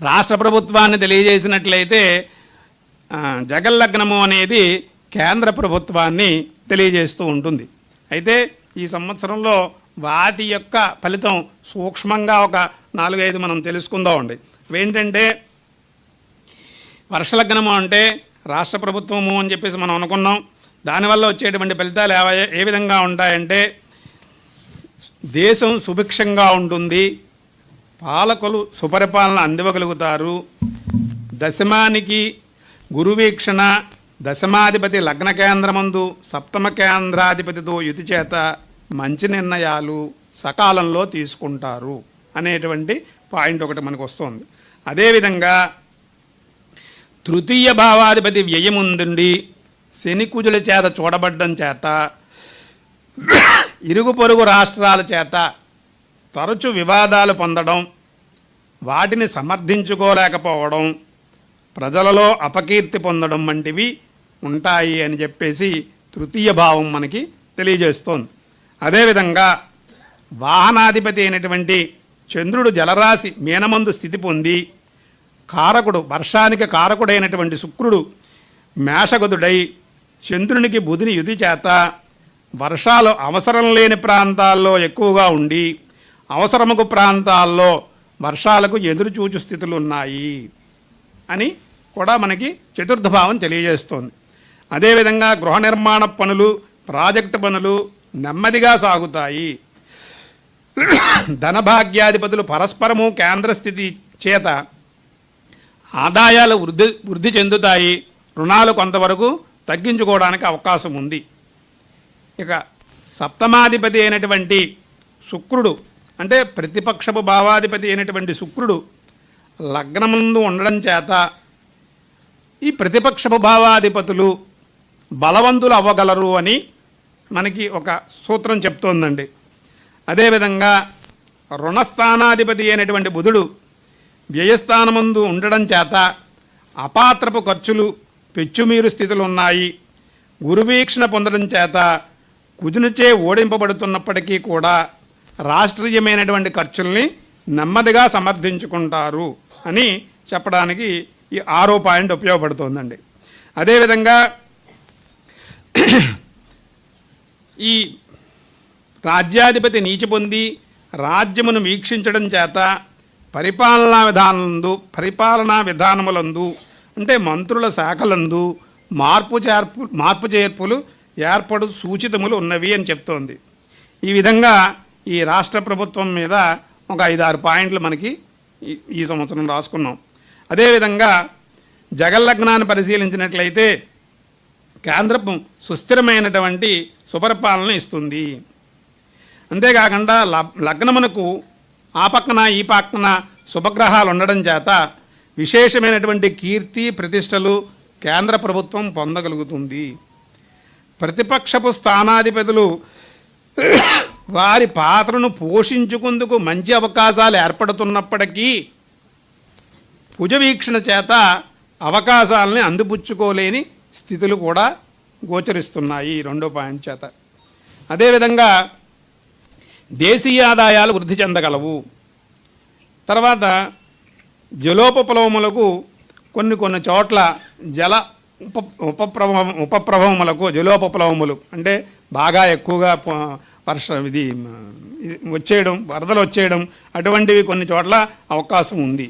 రాష్ట్ర ప్రభుత్వాన్ని తెలియజేసినట్లయితే జగల్లగ్నము అనేది కేంద్ర ప్రభుత్వాన్ని తెలియజేస్తూ ఉంటుంది. అయితే ఈ సంవత్సరంలో వాటి యొక్క ఫలితం సూక్ష్మంగా ఒక 4-5 మనం తెలుసుకుందామండి. ఏంటంటే వర్షలగ్నము అంటే రాష్ట్ర ప్రభుత్వము అని చెప్పేసి మనం అనుకున్నాం. దానివల్ల వచ్చేటువంటి ఫలితాలు ఏ విధంగా ఉంటాయంటే దేశం సుభిక్షంగా ఉంటుంది, పాలకులు సుపరిపాలన అందివ్వగలుగుతారు, దశమానికి గురువీక్షణ, దశమాధిపతి లగ్న కేంద్రమందు సప్తమ కేంద్రాధిపతితో యుతి చేత మంచి నిర్ణయాలు సకాలంలో తీసుకుంటారు అనేటువంటి పాయింట్ ఒకటి మనకు వస్తుంది. అదేవిధంగా తృతీయ భావాధిపతి వ్యయముందుండి శని కుజుల చేత చూడబడ్డం చేత ఇరుగు పొరుగు రాష్ట్రాల చేత తరచు వివాదాలు పొందడం, వాటిని సమర్థించుకోలేకపోవడం, ప్రజలలో అపకీర్తి పొందడం వంటివి ఉంటాయి అని చెప్పేసి తృతీయ భావం మనకి తెలియజేస్తోంది. అదేవిధంగా వాహనాధిపతి అయినటువంటి చంద్రుడు జలరాశి మీనమందు స్థితి పొంది కారకుడు వర్షానికి కారకుడైనటువంటి శుక్రుడు మేషగదుడై చంద్రునికి బుధిని యుతి చేత వర్షాలు అవసరం లేని ప్రాంతాల్లో ఎక్కువగా ఉండి అవసరముకు ప్రాంతాల్లో వర్షాలకు ఎదురుచూచు స్థితులు ఉన్నాయి అని కూడా మనకి చతుర్థ భావం తెలియజేస్తోంది. అదేవిధంగా గృహ నిర్మాణ పనులు, ప్రాజెక్టు పనులు నెమ్మదిగా సాగుతాయి. ధనభాగ్యాధిపతులు పరస్పరము కేంద్ర స్థితి చేత ఆదాయాలు వృద్ధి చెందుతాయి, రుణాలు కొంతవరకు తగ్గించుకోవడానికి అవకాశం ఉంది. ఇక సప్తమాధిపతి అయినటువంటి శుక్రుడు అంటే ప్రతిపక్షపు భావాధిపతి అయినటువంటి శుక్రుడు లగ్నముందు ఉండడం చేత ఈ ప్రతిపక్షపు భావాధిపతులు బలవంతులు అవ్వగలరు అని మనకి ఒక సూత్రం చెప్తోందండి. అదేవిధంగా రుణస్థానాధిపతి అయినటువంటి బుధుడు వ్యయస్థానమందు ఉండడం చేత అపాత్రపు ఖర్చులు పెచ్చుమీరు స్థితులు ఉన్నాయి. గురువీక్షణ పొందడం చేత కుజునిచే ఓడింపబడుతున్నప్పటికీ కూడా రాష్ట్రీయమైనటువంటి ఖర్చుల్ని నెమ్మదిగా సమర్థించుకుంటారు అని చెప్పడానికి ఈ 6వ పాయింట్ ఉపయోగపడుతోందండి. అదేవిధంగా ఈ రాజ్యాధిపతి నీచి పొంది రాజ్యమును వీక్షించడం చేత పరిపాలనా విధానములందు అంటే మంత్రుల శాఖలందు మార్పు చేర్పులు ఏర్పడు సూచితములు ఉన్నవి అని చెప్తోంది. ఈ విధంగా ఈ రాష్ట్ర ప్రభుత్వం మీద ఒక 5-6 పాయింట్లు మనకి ఈ సంవత్సరం రాసుకున్నాం. అదేవిధంగా జగల్లగ్నాన్ని పరిశీలించినట్లయితే కేంద్రం సుస్థిరమైనటువంటి సుపరిపాలన ఇస్తుంది. అంతేకాకుండా లగ్నమునకు ఆ పక్కన ఈ పక్కన శుభగ్రహాలు ఉండడం చేత విశేషమైనటువంటి కీర్తి ప్రతిష్టలు కేంద్ర ప్రభుత్వం పొందగలుగుతుంది. ప్రతిపక్షపు స్థానాధిపతులు వారి పాత్రను పోషించుకుందుకు మంచి అవకాశాలు ఏర్పడుతున్నప్పటికీ కుజవీక్షణ చేత అవకాశాలని అందిపుచ్చుకోలేని స్థితులు కూడా గోచరిస్తున్నాయి 2వ పాయింట్ చేత. అదేవిధంగా దేశీయ ఆదాయాలు వృద్ధి చెందగలవు. తర్వాత జలోపప్లవములకు కొన్ని చోట్ల జల ఉపప్రభవములకు జలోపప్లవములు అంటే బాగా ఎక్కువగా వచ్చేయడం, వరదలు వచ్చేయడం అటువంటివి కొన్ని చోట్ల అవకాశం ఉంది.